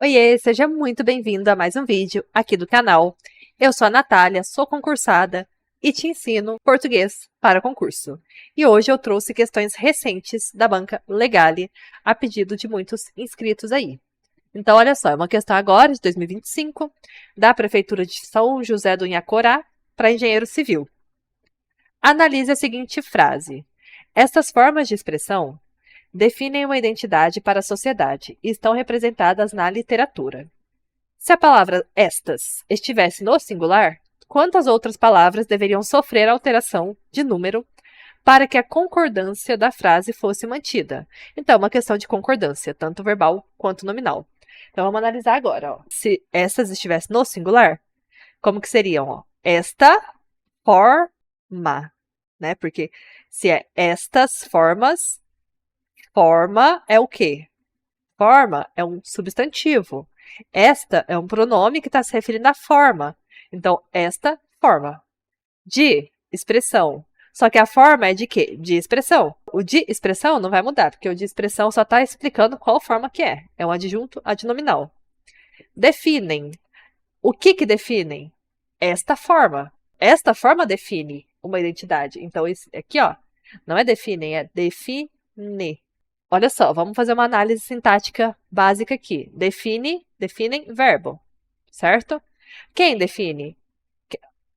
Oiê, seja muito bem-vindo a mais um vídeo aqui do canal. Eu sou a Natália, sou concursada e te ensino português para concurso. E hoje eu trouxe questões recentes da banca Legale, a pedido de muitos inscritos aí. Então, olha só, é uma questão agora de 2025, da Prefeitura de São José do Inhacorá para engenheiro civil. Analise a seguinte frase. Estas formas de expressão definem uma identidade para a sociedade e estão representadas na literatura. Se a palavra estas estivesse no singular, quantas outras palavras deveriam sofrer alteração de número para que a concordância da frase fosse mantida? Então, uma questão de concordância, tanto verbal quanto nominal. Então, vamos analisar agora. Ó. Se estas estivessem no singular, como que seriam? Ó? Esta forma, né? Porque se é estas formas, forma é o quê? Forma é um substantivo. Esta é um pronome que está se referindo à forma. Então, esta forma. De expressão. Só que a forma é de quê? De expressão. O de expressão não vai mudar, porque o de expressão só está explicando qual forma que é. É um adjunto adnominal. Definem. O que definem? Esta forma. Esta forma define uma identidade. Então, esse aqui, ó, não é definem, é define. Olha só, vamos fazer uma análise sintática básica aqui. Definem, verbo, certo? Quem define?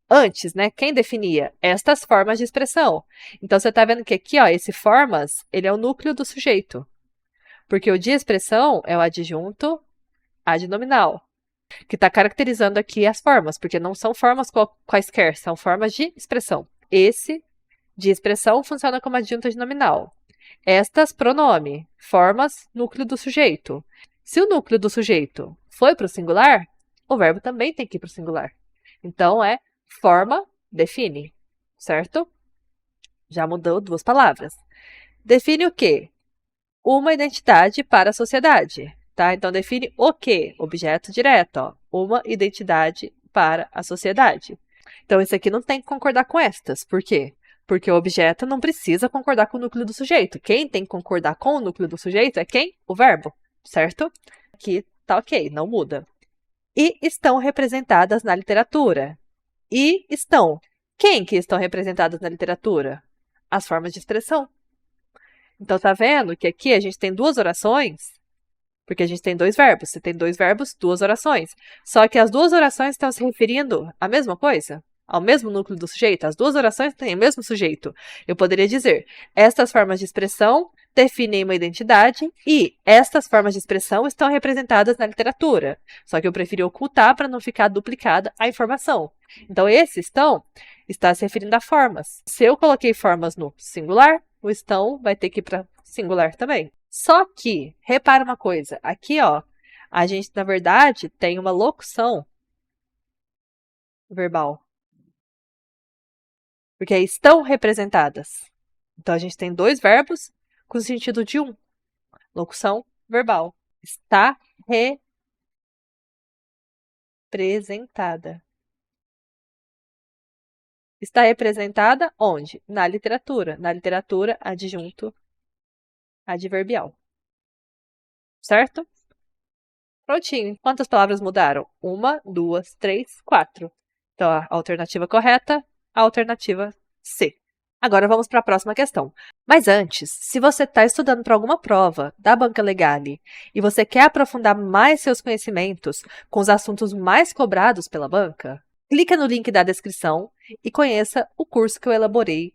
Antes, né? Quem definia? Estas formas de expressão. Então, você está vendo que aqui, ó, esse formas, ele é o núcleo do sujeito. Porque o de expressão é o adjunto adnominal, que está caracterizando aqui as formas, porque não são formas quaisquer, são formas de expressão. Esse de expressão funciona como adjunto adnominal. Estas, pronome. Formas, núcleo do sujeito. Se o núcleo do sujeito foi para o singular, o verbo também tem que ir para o singular. Então, é forma, define, certo? Já mudou duas palavras. Define o quê? Uma identidade para a sociedade, tá? Então, define o quê? Objeto direto, ó. Uma identidade para a sociedade. Então, esse aqui não tem que concordar com estas. Por quê? Porque o objeto não precisa concordar com o núcleo do sujeito. Quem tem que concordar com o núcleo do sujeito é quem? O verbo, certo? Aqui tá ok, não muda. E estão representadas na literatura. E estão. Quem que estão representadas na literatura? As formas de expressão. Então, tá vendo que aqui a gente tem duas orações, porque a gente tem dois verbos. Se tem dois verbos, duas orações. Só que as duas orações estão se referindo à mesma coisa? Ao mesmo núcleo do sujeito? As duas orações têm o mesmo sujeito. Eu poderia dizer, estas formas de expressão definem uma identidade e estas formas de expressão estão representadas na literatura. Só que eu preferi ocultar para não ficar duplicada a informação. Então, esse estão está se referindo a formas. Se eu coloquei formas no singular, o estão vai ter que ir para singular também. Só que, repara uma coisa, aqui, ó, a gente, na verdade, tem uma locução verbal. Porque aí estão representadas. Então, a gente tem dois verbos com sentido de um. Locução verbal. Está representada. Está representada onde? Na literatura. Na literatura, adjunto adverbial. Certo? Prontinho. Quantas palavras mudaram? 1, 2, 3, 4. Então, a alternativa correta, a alternativa C. Agora vamos para a próxima questão. Mas antes, se você está estudando para alguma prova da Banca Legale e você quer aprofundar mais seus conhecimentos com os assuntos mais cobrados pela banca, clica no link da descrição e conheça o curso que eu elaborei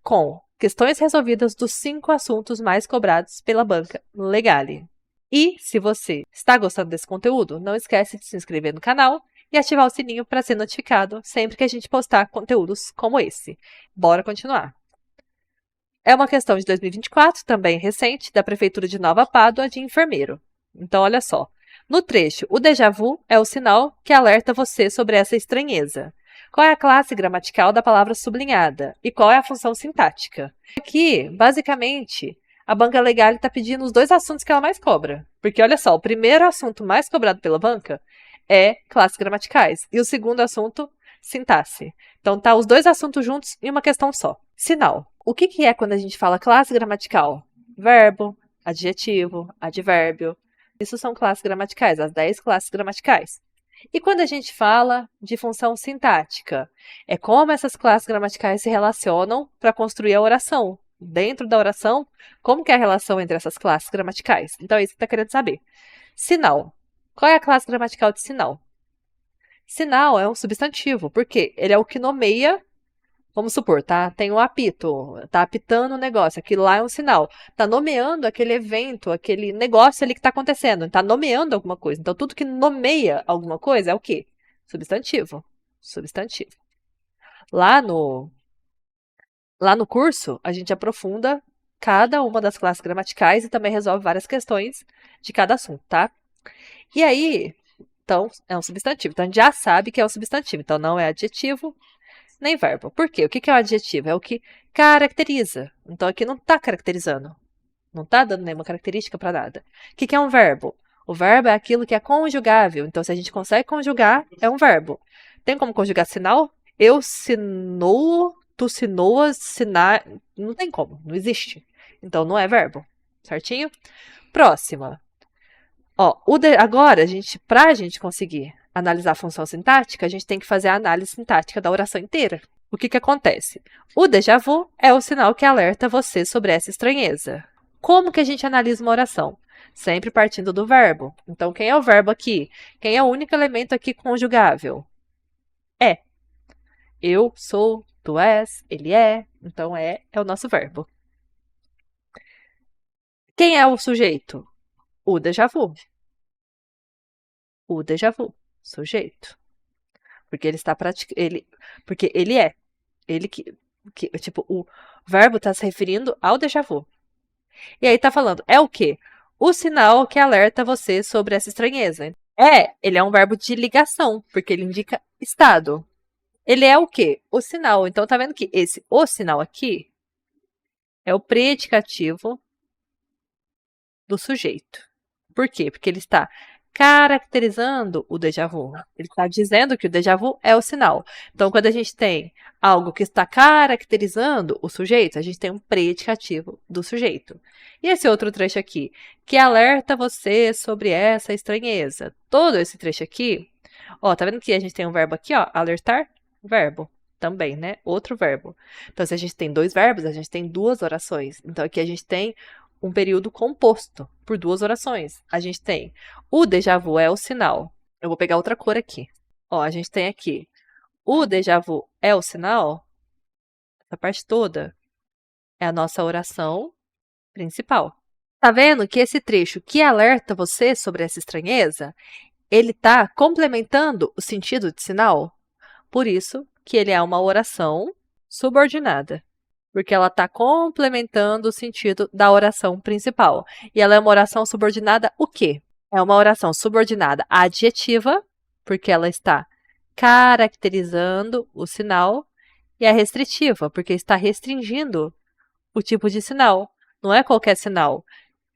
com questões resolvidas dos 5 assuntos mais cobrados pela Banca Legale. E, se você está gostando desse conteúdo, não esquece de se inscrever no canal e ativar o sininho para ser notificado sempre que a gente postar conteúdos como esse. Bora continuar! É uma questão de 2024, também recente, da Prefeitura de Nova Pádua, de enfermeiro. Então, olha só. No trecho, o déjà vu é o sinal que alerta você sobre essa estranheza. Qual é a classe gramatical da palavra sublinhada? E qual é a função sintática? Aqui, basicamente, a Banca Legale está pedindo os dois assuntos que ela mais cobra. Porque, olha só, o primeiro assunto mais cobrado pela banca é classes gramaticais. E o segundo assunto, sintaxe. Então, tá os dois assuntos juntos em uma questão só. Sinal. O que é quando a gente fala classe gramatical? Verbo, adjetivo, advérbio. Isso são classes gramaticais, as 10 classes gramaticais. E quando a gente fala de função sintática, é como essas classes gramaticais se relacionam para construir a oração. Dentro da oração, como que é a relação entre essas classes gramaticais? Então é isso que está querendo saber. Sinal. Qual é a classe gramatical de sinal? Sinal é um substantivo, porque ele é o que nomeia. Vamos supor, tá? Tem um apito, tá apitando um negócio, aquilo lá é um sinal. Tá nomeando aquele evento, aquele negócio ali que tá acontecendo, tá nomeando alguma coisa. Então, tudo que nomeia alguma coisa é o quê? Substantivo. Substantivo. Lá no curso, a gente aprofunda cada uma das classes gramaticais e também resolve várias questões de cada assunto, tá? E aí, então, é um substantivo. Então, a gente já sabe que é um substantivo. Então, não é adjetivo, nem verbo. Por quê? O que é o adjetivo? É o que caracteriza. Então aqui não está caracterizando. Não está dando nenhuma característica para nada. O que é um verbo? O verbo é aquilo que é conjugável. Então, se a gente consegue conjugar, é um verbo. Tem como conjugar sinal? Eu sinoo, tu sinoas, sinar. Não tem como, não existe. Então, não é verbo. Certinho? Próxima. Ó, agora, para a gente conseguir analisar a função sintática, a gente tem que fazer a análise sintática da oração inteira. O que acontece? O déjà vu é o sinal que alerta você sobre essa estranheza. Como que a gente analisa uma oração? Sempre partindo do verbo. Então, quem é o verbo aqui? Quem é o único elemento aqui conjugável? É. Eu sou, tu és, ele é. Então, é o nosso verbo. Quem é o sujeito? O déjà vu. O déjà vu. Sujeito. Porque ele está praticando. Porque ele é. Ele tipo, o verbo está se referindo ao déjà vu. E aí tá falando, é o quê? O sinal que alerta você sobre essa estranheza. Ele é um verbo de ligação, porque ele indica estado. Ele é o quê? O sinal. Então tá vendo que o sinal aqui é o predicativo do sujeito. Por quê? Porque ele está caracterizando o déjà vu. Ele está dizendo que o déjà vu é o sinal. Então, quando a gente tem algo que está caracterizando o sujeito, a gente tem um predicativo do sujeito. E esse outro trecho aqui, que alerta você sobre essa estranheza. Todo esse trecho aqui, ó, tá vendo que a gente tem um verbo aqui, ó, alertar? Verbo. Também, né? Outro verbo. Então, se a gente tem dois verbos, a gente tem duas orações. Então, aqui a gente tem um período composto por duas orações. A gente tem o déjà vu é o sinal. Eu vou pegar outra cor aqui. Ó, a gente tem aqui o déjà vu é o sinal. Essa parte toda é a nossa oração principal. Tá vendo que esse trecho que alerta você sobre essa estranheza, ele tá complementando o sentido de sinal? Por isso que ele é uma oração subordinada. Porque ela está complementando o sentido da oração principal. E ela é uma oração subordinada o quê? É uma oração subordinada adjetiva, porque ela está caracterizando o sinal, e é restritiva, porque está restringindo o tipo de sinal. Não é qualquer sinal.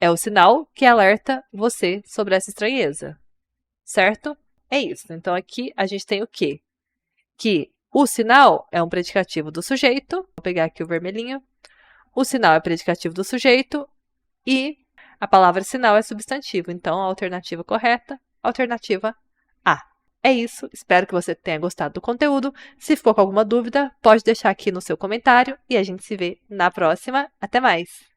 É o sinal que alerta você sobre essa estranheza. Certo? É isso. Então, aqui a gente tem o quê? Que o sinal é um predicativo do sujeito. Vou pegar aqui o vermelhinho. O sinal é predicativo do sujeito e a palavra sinal é substantivo. Então, a alternativa correta, alternativa A. É isso. Espero que você tenha gostado do conteúdo. Se ficou com alguma dúvida, pode deixar aqui no seu comentário e a gente se vê na próxima. Até mais!